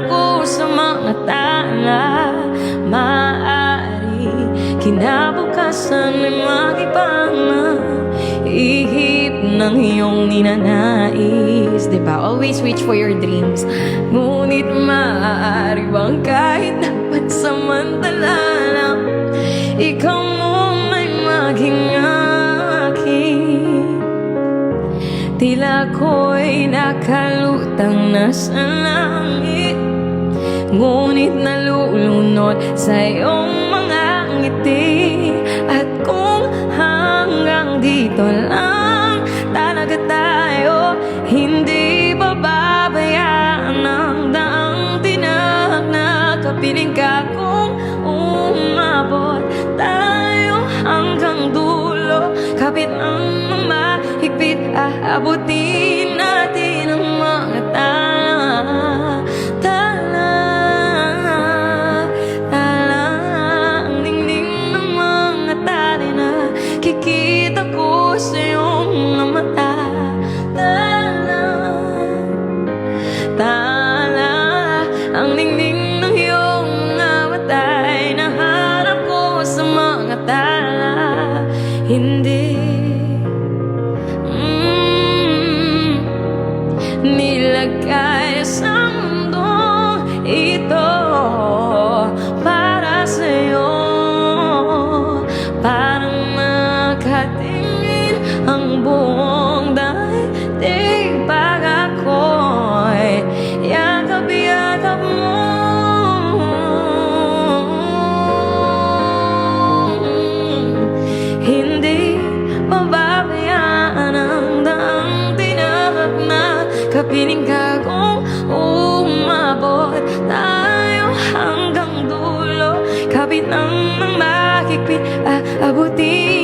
ko sa mga tala. Maaari kinabukasan ay mag-ibang ihip ng iyong ninanais. Diba? Always reach for your dreams. Ngunit maaari bang kahit dapat samantala lang ikaw mo may maging akin? Tila ko'y nakalutang na sa langit, ngunit nalulunod sa iyong mga ngiti. At kung hanggang dito lang talaga tayo, hindi bababayaan ang daang tinahak na kapiling ka. Kung umabot tayo hanggang dulo, kapit ang mahigpit, aabutin natin ang mga tala. Ang ningning ng mga tali na kikita ko sa iyong mga mata. Ang ningning ng iyong mga mata ay naharap ko sa mga tala. Hindi nilagay sa mundong ito para sa'yo. Parang nakatingin ang buong daigdig pag ako'y yakap-yakap mo. Hindi mababayaan ang daang tinahak na kapiling ka. Kung umabot tayo hanggang dulo, kapit ng mahigpit, aabutin